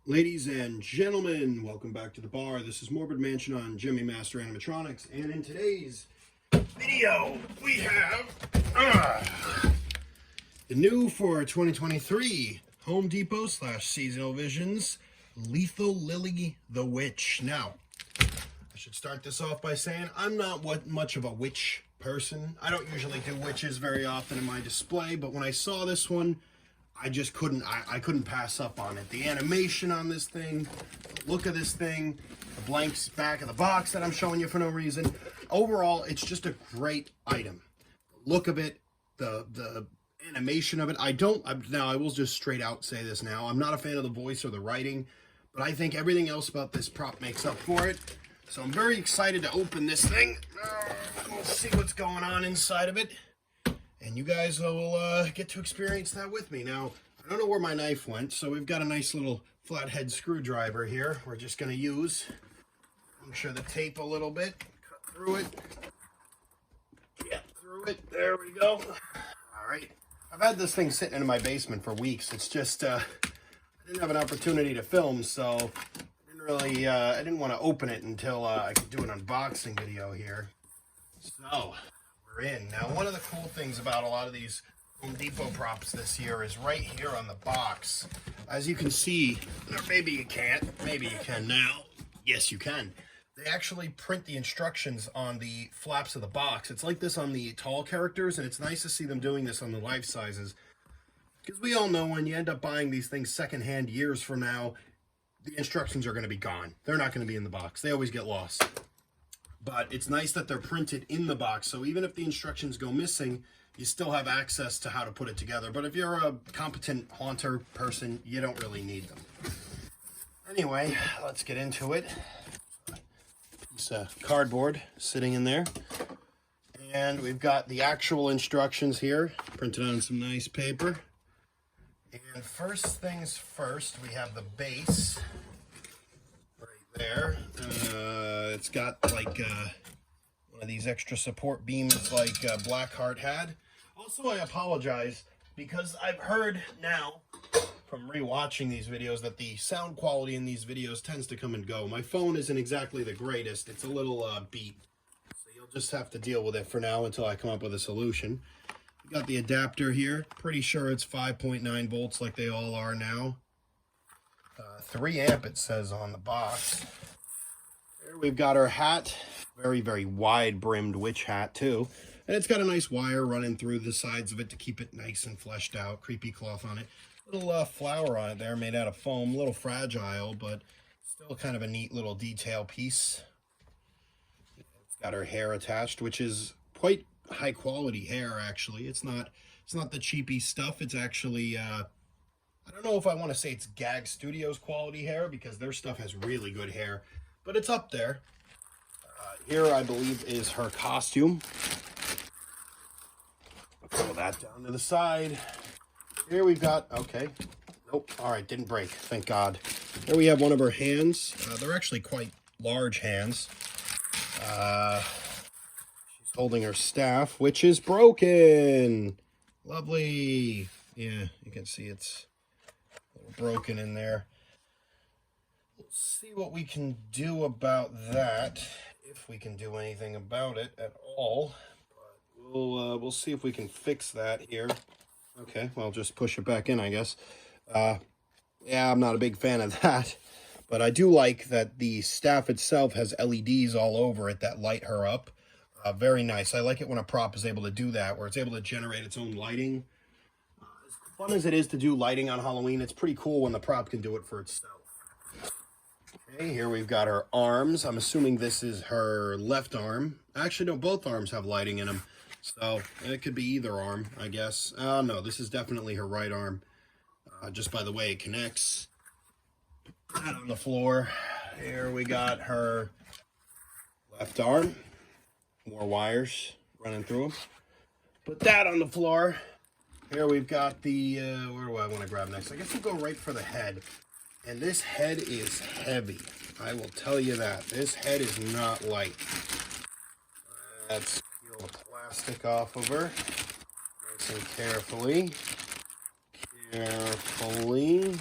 Ladies and gentlemen, welcome back to the bar. This is Morbid Mansion on Jimmy Master Animatronics, and in today's video, we have the new for 2023 Home Depot / Seasonal Visions Lethal Lily the Witch. Now, I should start this off by saying I'm not much of a witch person. I don't usually do witches very often in my display, but when I saw this one, I just couldn't, I couldn't pass up on it. The animation on this thing, the look of this thing, the blank back of the box that I'm showing you for no reason. Overall, it's just a great item. The look of it, the animation of it. Now I will just straight out say this now. I'm not a fan of the voice or the writing, but I think everything else about this prop makes up for it. So I'm very excited to open this thing. We'll see what's going on inside of it. And you guys will get to experience that with me. Now, I don't know where my knife went, so we've got a nice little flathead screwdriver here. We're just going to use, puncture the tape a little bit, cut through it. Yeah, through it. There we go. All right. I've had this thing sitting in my basement for weeks. It's just, I didn't have an opportunity to film, so I didn't want to open it until I could do an unboxing video here. So we're in. Now, one of the cool things about a lot of these Home Depot props this year is right here on the box. As you can see, or maybe you can't, maybe you can now. Yes, you can. They actually print the instructions on the flaps of the box. It's like this on the tall characters, and it's nice to see them doing this on the life sizes. Because we all know when you end up buying these things secondhand years from now, the instructions are going to be gone. They're not going to be in the box. They always get lost. But it's nice that they're printed in the box, so even if the instructions go missing, you still have access to how to put it together. But if you're a competent haunter person, you don't really need them. Anyway, let's get into it. Piece of cardboard sitting in there. And we've got the actual instructions here, printed on some nice paper. And first things first, we have the base right there. It's got like one of these extra support beams like Blackheart had. Also, I apologize because I've heard now from rewatching these videos that the sound quality in these videos tends to come and go. My phone isn't exactly the greatest. It's a little beat. So you'll just have to deal with it for now until I come up with a solution. We got the adapter here. Pretty sure it's 5.9 volts like they all are now. 3 amp it says on the box. Here we've got our hat. Very, very wide brimmed witch hat too. And it's got a nice wire running through the sides of it to keep it nice and fleshed out. Creepy cloth on it. Little flower on it there made out of foam. A little fragile, but still kind of a neat little detail piece. It's got her hair attached, which is quite high quality hair actually. It's not the cheapy stuff. It's actually I don't know if I want to say it's Gag Studios quality hair because their stuff has really good hair, but it's up there. Here I believe is her costume. Throw that down to the side. Here we've got, okay, nope, all right, didn't break, thank God. Here we have one of her hands. They're actually quite large hands. She's holding her staff, which is broken. Lovely. Yeah, you can see it's a little broken in there. We'll see what we can do about that, if we can do anything about it at all. But we'll see if we can fix that here. Okay, well, just push it back in, I guess. Yeah, I'm not a big fan of that. But I do like that the staff itself has LEDs all over it that light her up. Very nice. I like it when a prop is able to do that, where it's able to generate its own lighting. As fun as it is to do lighting on Halloween, it's pretty cool when the prop can do it for itself. Okay, here we've got her arms. I'm assuming this is her left arm. Actually, no, both arms have lighting in them. So it could be either arm, I guess. No, this is definitely her right arm. Just by the way it connects. Put that on the floor. Here we got her left arm. More wires running through them. Put that on the floor. Here we've got the, where do I want to grab next? I guess we'll go right for the head. And this head is heavy. I will tell you that. This head is not light. Let's peel the plastic off of her. Nice and carefully. Carefully.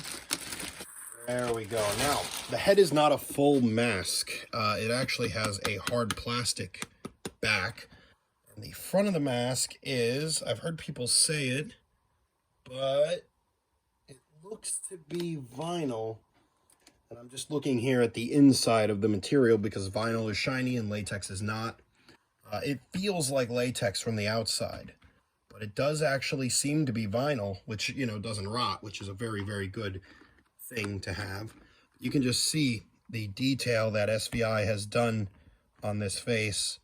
There we go. Now, the head is not a full mask. It actually has a hard plastic back. And the front of the mask is, I've heard people say it, but it looks to be vinyl. And I'm just looking here at the inside of the material because vinyl is shiny and latex is not. It feels like latex from the outside, but it does actually seem to be vinyl, which, you know, doesn't rot, which is a very, very good thing to have. You can just see the detail that SVI has done on this face,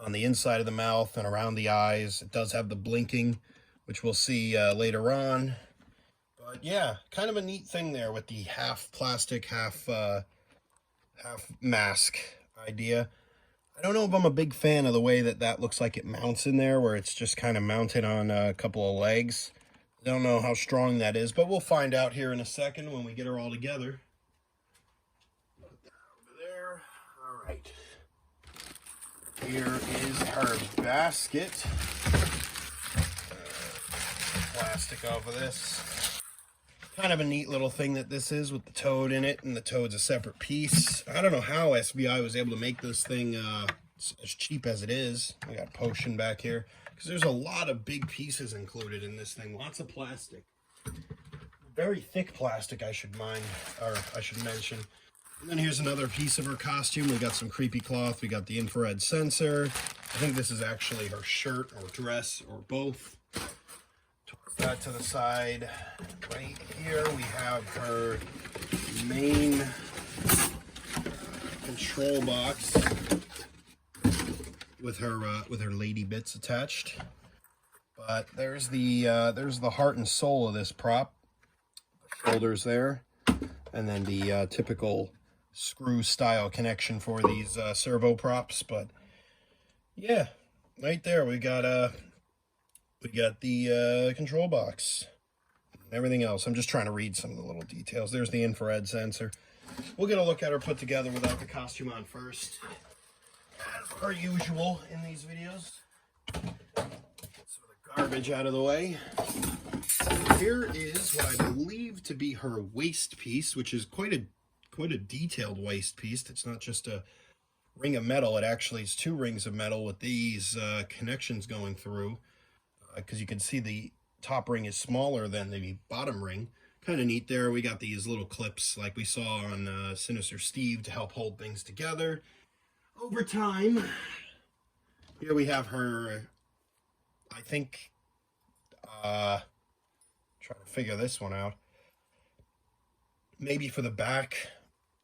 on the inside of the mouth and around the eyes. It does have the blinking, which we'll see later on. But yeah, kind of a neat thing there with the half plastic, half mask idea. I don't know if I'm a big fan of the way that that looks like it mounts in there, where it's just kind of mounted on a couple of legs. I don't know how strong that is, but we'll find out here in a second when we get her all together. Put that over there. All right. Here is her basket. Plastic off of this. Kind of a neat little thing that this is with the toad in it, and the toad's a separate piece. I don't know how SVI was able to make this thing as cheap as it is. I got Potion back here, because there's a lot of big pieces included in this thing. Lots of plastic. Very thick plastic, I should mention. And then here's another piece of her costume. We got some creepy cloth. We got the infrared sensor. I think this is actually her shirt or dress or both. That to the side. Right here we have her main control box with her lady bits attached. But there's the heart and soul of this prop. The shoulders there, and then the typical screw style connection for these servo props. But yeah, right there we got the control box and everything else. I'm just trying to read some of the little details. There's the infrared sensor. We'll get a look at her put together without the costume on first, as per usual in these videos. So the garbage out of the way. Here is what I believe to be her waist piece, which is quite a detailed waist piece. It's not just a ring of metal. It actually is 2 rings of metal with these connections going through. Because you can see the top ring is smaller than the bottom ring. Kind of neat there. We got these little clips like we saw on Sinister Steve to help hold things together over time. Here we have her, I think, trying to figure this one out. Maybe for the back,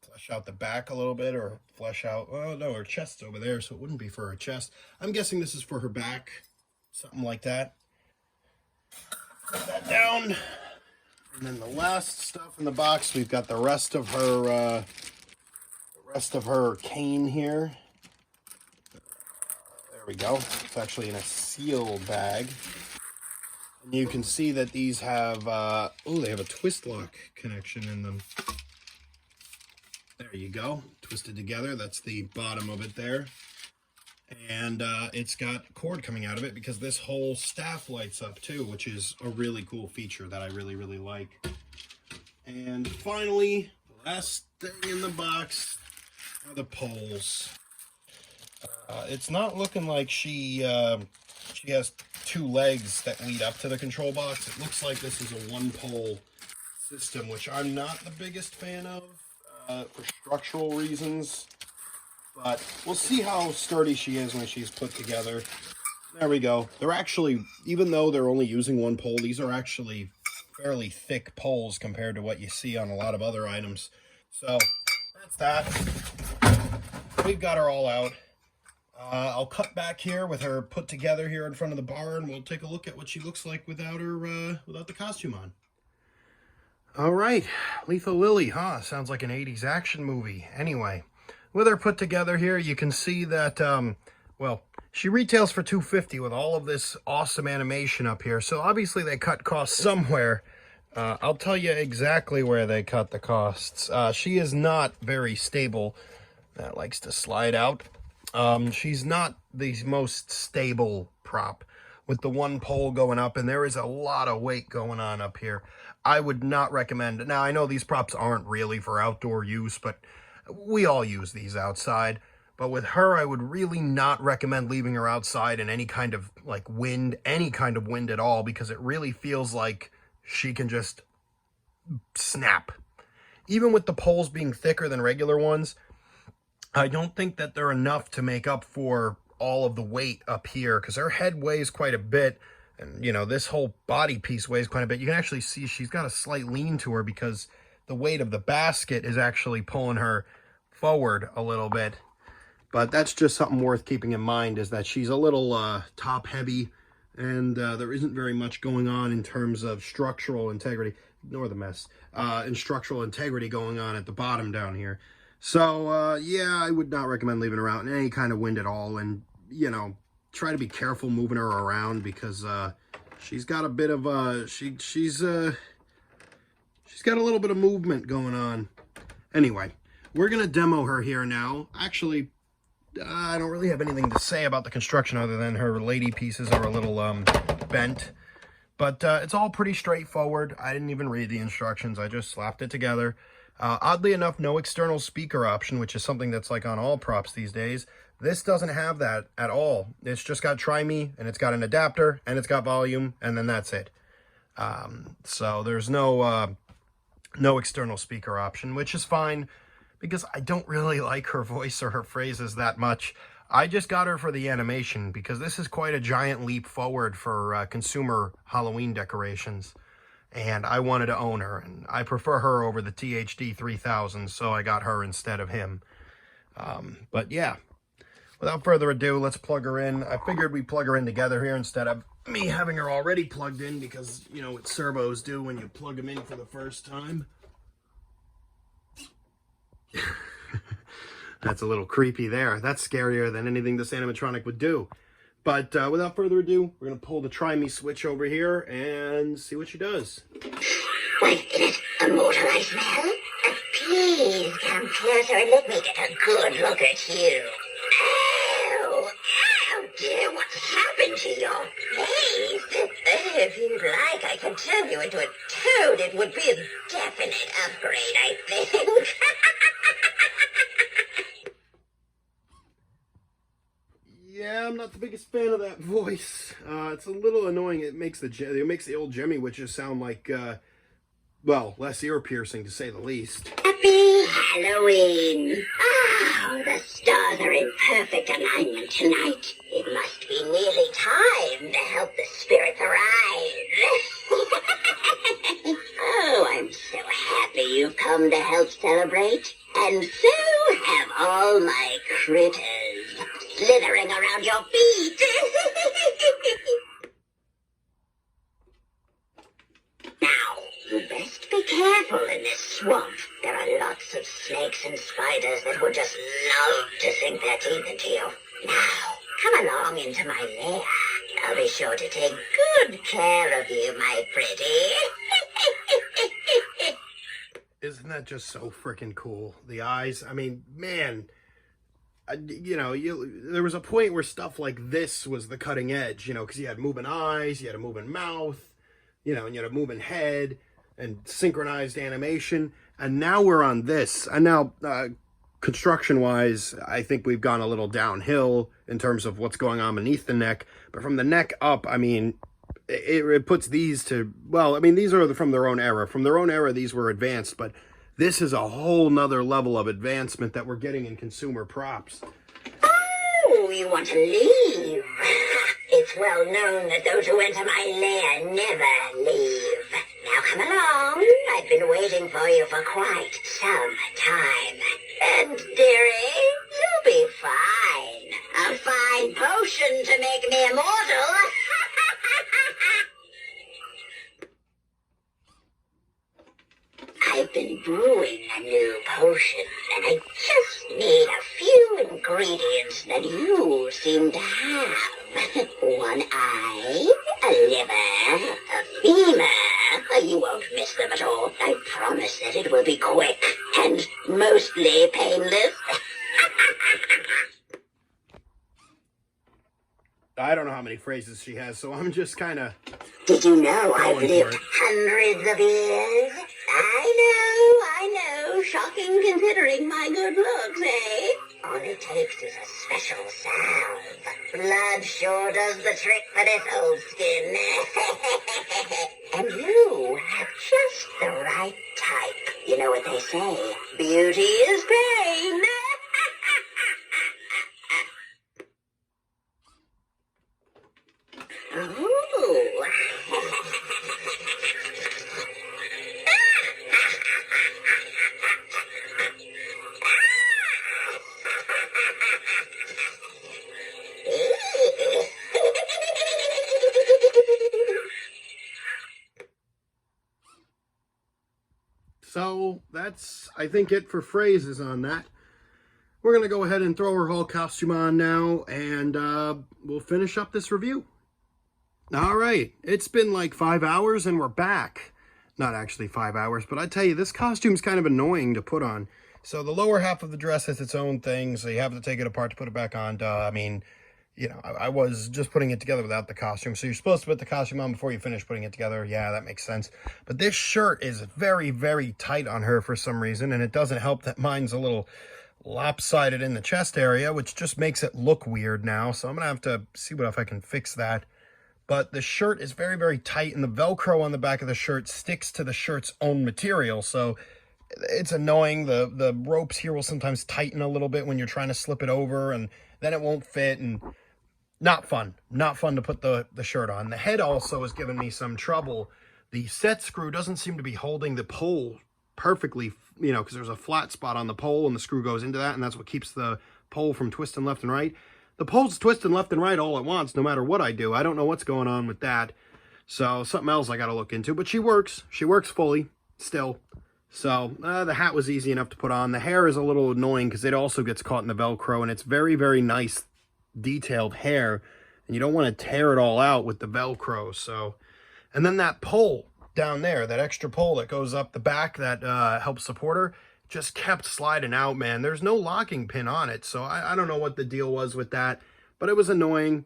flesh out the back a little bit, or flesh out, oh no, her chest's over there, so it wouldn't be for her chest. I'm guessing this is for her back, something like that. Put that down, and then the last stuff in the box, we've got the rest of her cane here. There we go. It's actually in a sealed bag, and you can see that these have they have a twist lock connection in them. There you go, twisted together. That's the bottom of it there. And it's got cord coming out of it because this whole staff lights up too, which is a really cool feature that I really, really like. And finally, the last thing in the box are the poles. It's not looking like she has 2 legs that lead up to the control box. It looks like this is a 1-pole system, which I'm not the biggest fan of for structural reasons. But we'll see how sturdy she is when she's put together. There we go. They're actually, even though they're only using 1 pole, these are actually fairly thick poles compared to what you see on a lot of other items. So that's that. We've got her all out. I'll cut back here with her put together here in front of the bar, and we'll take a look at what she looks like without her, without the costume on. All right, Lethal Lily, huh? Sounds like an 80s action movie. Anyway. With her put together here, you can see that, well, she retails for $250 with all of this awesome animation up here. So obviously they cut costs somewhere. I'll tell you exactly where they cut the costs. She is not very stable. That likes to slide out. She's not the most stable prop with the 1 pole going up, and there is a lot of weight going on up here. I would not recommend. Now, I know these props aren't really for outdoor use, but we all use these outside. But with her, I would really not recommend leaving her outside in any kind of like wind, any kind of wind at all, because it really feels like she can just snap. Even with the poles being thicker than regular ones, I don't think that they're enough to make up for all of the weight up here, because her head weighs quite a bit, and, you know, this whole body piece weighs quite a bit. You can actually see she's got a slight lean to her because the weight of the basket is actually pulling her forward a little bit. But that's just something worth keeping in mind, is that she's a little top heavy, and there isn't very much going on in terms of structural integrity. Ignore the mess. And structural integrity going on at the bottom down here. So, yeah, I would not recommend leaving her out in any kind of wind at all. And, you know, try to be careful moving her around, because she's got a bit of, she's got a little bit of movement going on. Anyway, we're going to demo her here now. Actually, I don't really have anything to say about the construction other than her lady pieces are a little bent. But it's all pretty straightforward. I didn't even read the instructions. I just slapped it together. Oddly enough, no external speaker option, which is something that's like on all props these days. This doesn't have that at all. It's just got Try Me, and it's got an adapter, and it's got volume, and then that's it. So there's no external speaker option, which is fine, because I don't really like her voice or her phrases that much. I just got her for the animation, because this is quite a giant leap forward for consumer Halloween decorations. And I wanted to own her, and I prefer her over the THD 3000, so I got her instead of him. But yeah, without further ado, let's plug her in. I figured we'd plug her in together here instead of me having her already plugged in, because, you know, what servos do when you plug them in for the first time. That's a little creepy there. That's scarier than anything this animatronic would do. But without further ado, we're going to pull the Try Me switch over here and see what she does. Wait a minute, a motorized smell? Please come closer and let me get a good look at you. Oh, dear, what's happened to your face? If you'd like, I can turn you into a toad. It would be a definite upgrade, I think. Yeah, I'm not the biggest fan of that voice. It's a little annoying. It makes the old Jemmy Witches sound like, well, less ear piercing to say the least. Happy Halloween! Oh, the stars are in perfect alignment tonight. It must be nearly time to help the spirits arise. Oh, I'm so happy you've come to help celebrate. And so have all my critters slithering around your feet. Now, you best be careful in this swamp. There are lots of snakes and spiders that would just love to sink their teeth into you. Now, come along into my lair. I'll be sure to take good care of you, my pretty. Isn't that just so freaking cool? The eyes, I mean, man, you know, there was a point where stuff like this was the cutting edge, you know, because you had moving eyes, you had a moving mouth, you know, and you had a moving head and synchronized animation. And now we're on this. And now, construction-wise, I think we've gone a little downhill in terms of what's going on beneath the neck. But from the neck up, I mean, it puts these to, well, I mean, these are from their own era. From their own era, these were advanced, but this is a whole nother level of advancement that we're getting in consumer props. Oh, you want to leave? It's well known that those who enter my lair never leave. Now come along. I've been waiting for you for quite some time. And, dearie, you'll be fine. A fine potion to make me immortal. I've been brewing a new potion, and I just need a few ingredients that you seem to have. One eye, a liver, a femur. You won't miss them at all. I promise that it will be quick and mostly painless. I don't know how many phrases she has, so I'm just kind of Did you know I've Going for lived it. hundreds of years? I know. Shocking considering my good looks, eh? All it takes is a special salve. Blood sure does the trick for this old skin. And you have just the right type. You know what they say, beauty is pain. Ooh. So that's, I think, it for phrases on that. We're going to go ahead and throw her whole costume on now, and we'll finish up this review. All right, it's been like 5 hours and we're back. Not actually 5 hours, but I tell you, this costume's kind of annoying to put on. So the lower half of the dress has its own thing, so you have to take it apart to put it back on. I mean, you know, I was just putting it together without the costume. So you're supposed to put the costume on before you finish putting it together. Yeah, that makes sense. But this shirt is very, very tight on her for some reason, and it doesn't help that mine's a little lopsided in the chest area, which just makes it look weird now. So I'm going to have to see if I can fix that. But the shirt is very, very tight, and the Velcro on the back of the shirt sticks to the shirt's own material. So it's annoying. The ropes here will sometimes tighten a little bit when you're trying to slip it over, and then it won't fit, and not fun. Not fun to put the shirt on. The head also has given me some trouble. The set screw doesn't seem to be holding the pole perfectly, you know, because there's a flat spot on the pole, and the screw goes into that, and that's what keeps the pole from twisting left and right. The pole's twisting left and right all at once, no matter what I do. I don't know what's going on with that. So something else I got to look into. But she works. She works fully still. So the hat was easy enough to put on. The hair is a little annoying because it also gets caught in the Velcro. And it's very, very nice detailed hair. And you don't want to tear it all out with the Velcro. So, and then that pole down there, that extra pole that goes up the back that helps support her, just kept sliding out, man. There's no locking pin on it, so I don't know what the deal was with that, but it was annoying.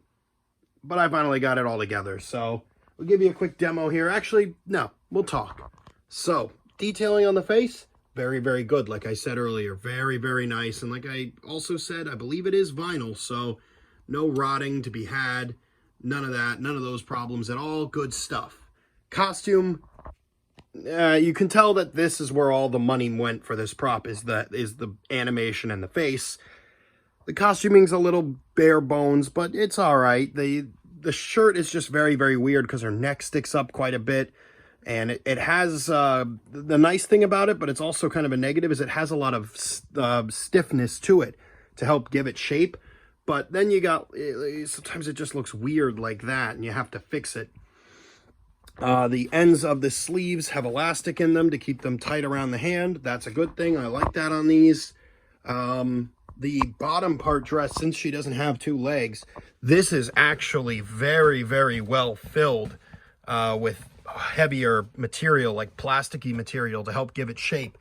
But I finally got it all together, so we'll give you a quick demo here. Actually, no, we'll talk. So, detailing on the face, very, very good, like I said earlier. Very, very nice, and like I also said, I believe it is vinyl, so no rotting to be had, none of that, none of those problems at all. Good stuff. Costume, you can tell that this is where all the money went for this prop, is the animation and the face. The costuming's a little bare bones, but it's all right. The shirt is just very, very weird because her neck sticks up quite a bit, and it has the nice thing about it, but it's also kind of a negative, is it has a lot of stiffness to it to help give it shape. But then you got, sometimes it just looks weird like that, and you have to fix it. The ends of the sleeves have elastic in them to keep them tight around the hand. That's a good thing. I like that on these. The bottom part dress, since she doesn't have two legs, this is actually very, very well filled with heavier material, like plasticky material, to help give it shape.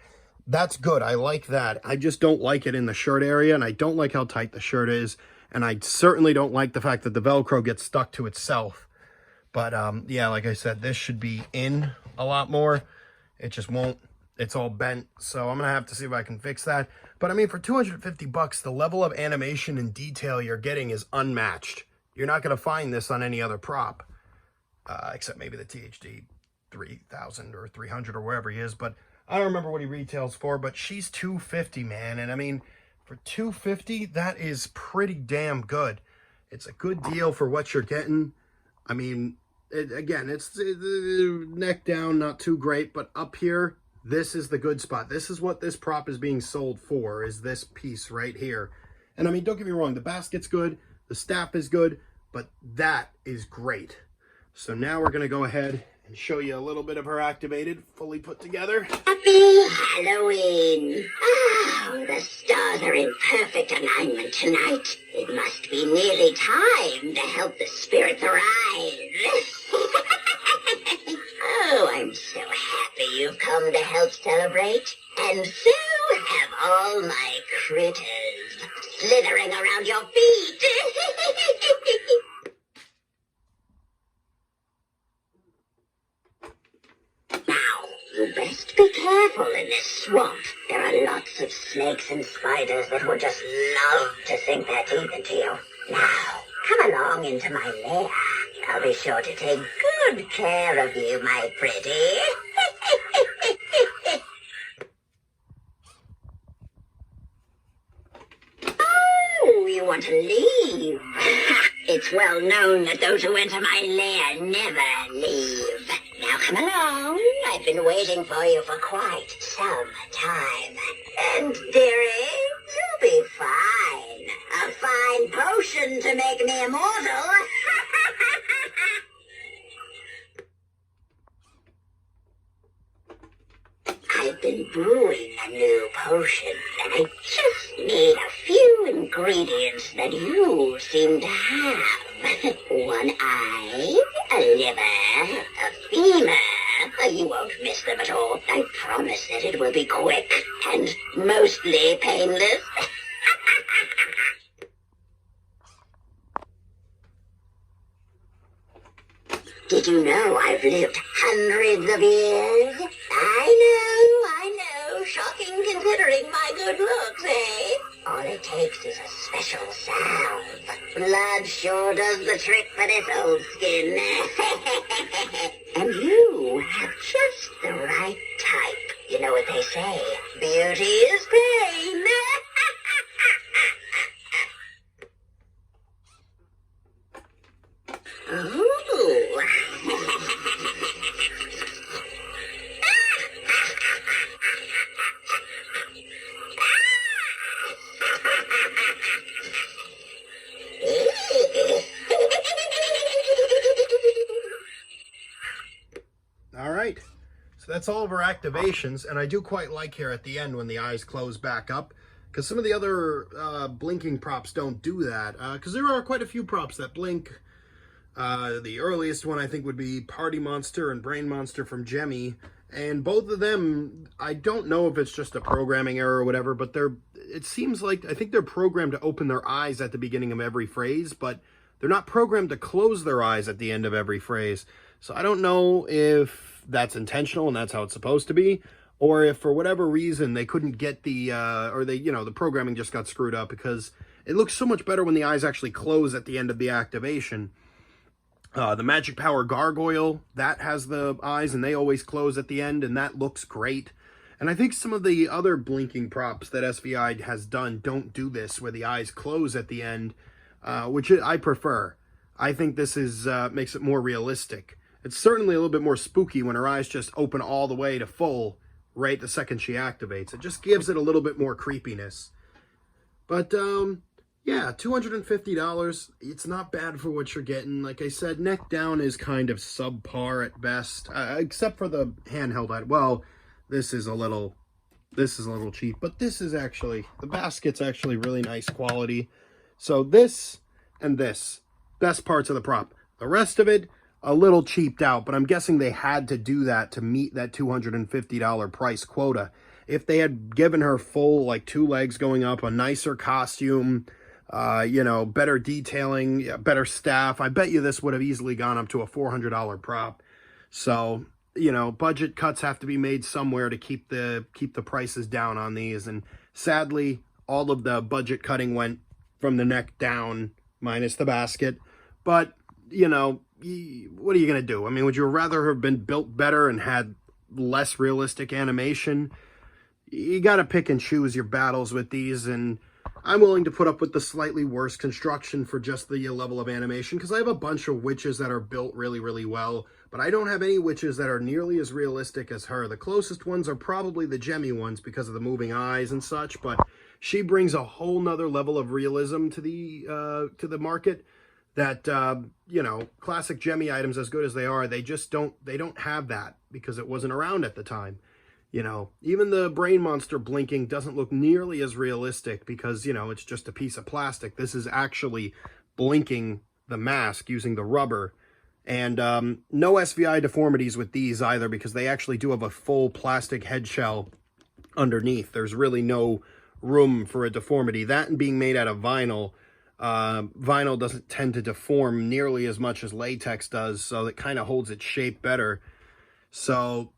That's good. I like that. I just don't like it in the shirt area, and I don't like how tight the shirt is. And I certainly don't like the fact that the Velcro gets stuck to itself. But, yeah, like I said, this should be in a lot more. It just won't. It's all bent. So I'm going to have to see if I can fix that. But, I mean, for $250, the level of animation and detail you're getting is unmatched. You're not going to find this on any other prop. Except maybe the THD 3000 or 300 or wherever he is. But I don't remember what he retails for. But she's $250, man. And, I mean, for $250, that is pretty damn good. It's a good deal for what you're getting. I mean, again, it's neck down, not too great, but up here, this is the good spot. This is what this prop is being sold for, is this piece right here. And I mean, don't get me wrong, the basket's good, the staff is good, but that is great. So now we're going to go ahead and show you a little bit of her activated, fully put together. Happy Halloween! Oh, the stars are in perfect alignment tonight. It must be nearly time to help the spirits arise. Oh, I'm so happy you've come to help celebrate. And so have all my critters slithering around your feet. You best be careful in this swamp. There are lots of snakes and spiders that would just love to sink their teeth into you. Now, come along into my lair. I'll be sure to take good care of you, my pretty. Oh, you want to leave? It's well known that those who enter my lair never leave. Now come along. I've been waiting for you for quite some time. And, dearie, you'll be fine. A fine potion to make me immortal. I've been brewing a new potion, and I just need a few ingredients that you seem to have. One eye, a liver, a femur. You won't miss them at all. I promise that it will be quick and mostly painless. Did you know I've lived hundreds of years? I know. Shocking considering my good looks, eh? All it takes is a special salve. Blood sure does the trick for this old skin. And you have just the right type. You know what they say, beauty is pain. Ooh. All right, so that's all of our activations, and I do quite like here at the end when the eyes close back up, because some of the other blinking props don't do that, because there are quite a few props that blink. The earliest one I think would be Party Monster and Brain Monster from Gemmy, and both of them, I don't know if it's just a programming error or whatever, but it seems like, I think they're programmed to open their eyes at the beginning of every phrase, but they're not programmed to close their eyes at the end of every phrase. So I don't know if that's intentional and that's how it's supposed to be, or if for whatever reason they couldn't get the, the programming just got screwed up, because it looks so much better when the eyes actually close at the end of the activation. The Magic Power Gargoyle, that has the eyes and they always close at the end, and that looks great. And I think some of the other blinking props that SVI has done don't do this, where the eyes close at the end, which I prefer. I think this is makes it more realistic. It's certainly a little bit more spooky when her eyes just open all the way to full right the second she activates. It just gives it a little bit more creepiness. But, yeah, $250. It's not bad for what you're getting. Like I said, neck down is kind of subpar at best, except for the handheld. Well, this is a little cheap, but this is actually, the basket's actually really nice quality. So this and this, best parts of the prop. The rest of it, a little cheaped out, but I'm guessing they had to do that to meet that $250 price quota. If they had given her full, like, 2 legs going up, a nicer costume, better detailing, better staff, I bet you this would have easily gone up to a $400 prop. So, budget cuts have to be made somewhere to keep the prices down on these. And sadly, all of the budget cutting went from the neck down, minus the basket. But, what are you going to do? I mean, would you rather have been built better and had less realistic animation? You got to pick and choose your battles with these, and I'm willing to put up with the slightly worse construction for just the level of animation, because I have a bunch of witches that are built really, really well, but I don't have any witches that are nearly as realistic as her. The closest ones are probably the Gemmy ones because of the moving eyes and such, but she brings a whole nother level of realism to the market that, classic Gemmy items, as good as they are, they don't have that because it wasn't around at the time. Even the Brain Monster blinking doesn't look nearly as realistic because, it's just a piece of plastic. This is actually blinking the mask using the rubber. And no SVI deformities with these either, because they actually do have a full plastic head shell underneath. There's really no room for a deformity. That and being made out of vinyl, vinyl doesn't tend to deform nearly as much as latex does, so it kind of holds its shape better. So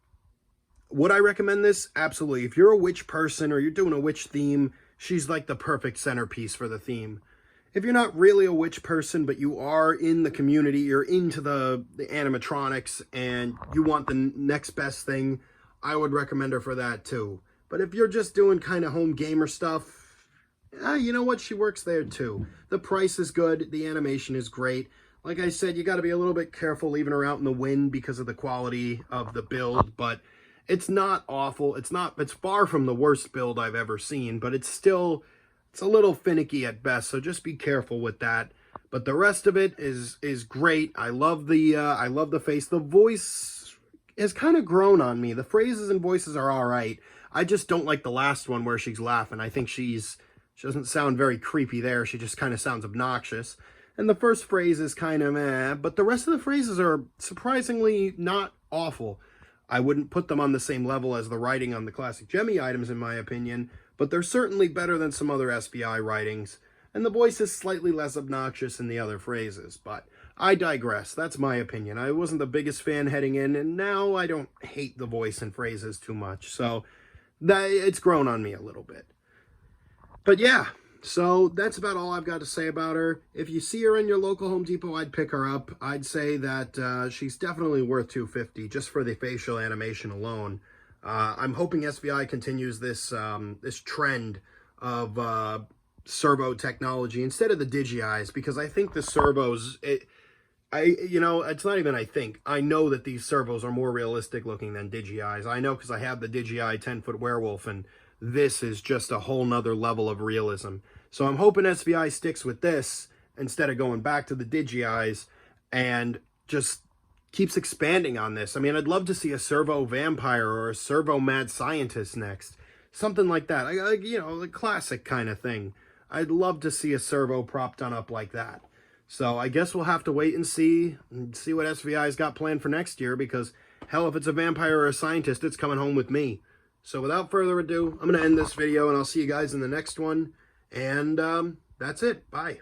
Would I recommend this? Absolutely. If you're a witch person or you're doing a witch theme, she's like the perfect centerpiece for the theme. If you're not really a witch person, but you are in the community, you're into the animatronics, and you want the next best thing, I would recommend her for that too. But if you're just doing kind of home gamer stuff, you know what? She works there too. The price is good. The animation is great. Like I said, you got to be a little bit careful leaving her out in the wind because of the quality of the build, but it's not awful. It's far from the worst build I've ever seen, but it's a little finicky at best, so just be careful with that. But the rest of it is great. I love the face. The voice has kind of grown on me. The phrases and voices are all right. I just don't like the last one where she's laughing. I think she doesn't sound very creepy there. She just kind of sounds obnoxious. And the first phrase is kind of meh, but the rest of the phrases are surprisingly not awful. I wouldn't put them on the same level as the writing on the classic Gemmy items, in my opinion, but they're certainly better than some other SBI writings, and the voice is slightly less obnoxious in the other phrases, but I digress. That's my opinion. I wasn't the biggest fan heading in, and now I don't hate the voice and phrases too much, so it's grown on me a little bit. But yeah, so that's about all I've got to say about her. If you see her in your local Home Depot, I'd pick her up. I'd say that she's definitely worth $250 just for the facial animation alone. I'm hoping SBI continues this this trend of servo technology instead of the Digi-Eyes, because I think the servos, it's not even I think. I know that these servos are more realistic looking than Digi-Eyes. I know because I have the Digi-Eye 10-foot werewolf, and this is just a whole nother level of realism. So I'm hoping SBI sticks with this instead of going back to the Digi-Eyes and just keeps expanding on this. I mean, I'd love to see a servo vampire or a servo mad scientist next. Something like that. The classic kind of thing. I'd love to see a servo prop done up like that. So I guess we'll have to wait and see what SBI's got planned for next year, because hell, if it's a vampire or a scientist, it's coming home with me. So without further ado, I'm going to end this video, and I'll see you guys in the next one. And that's it. Bye.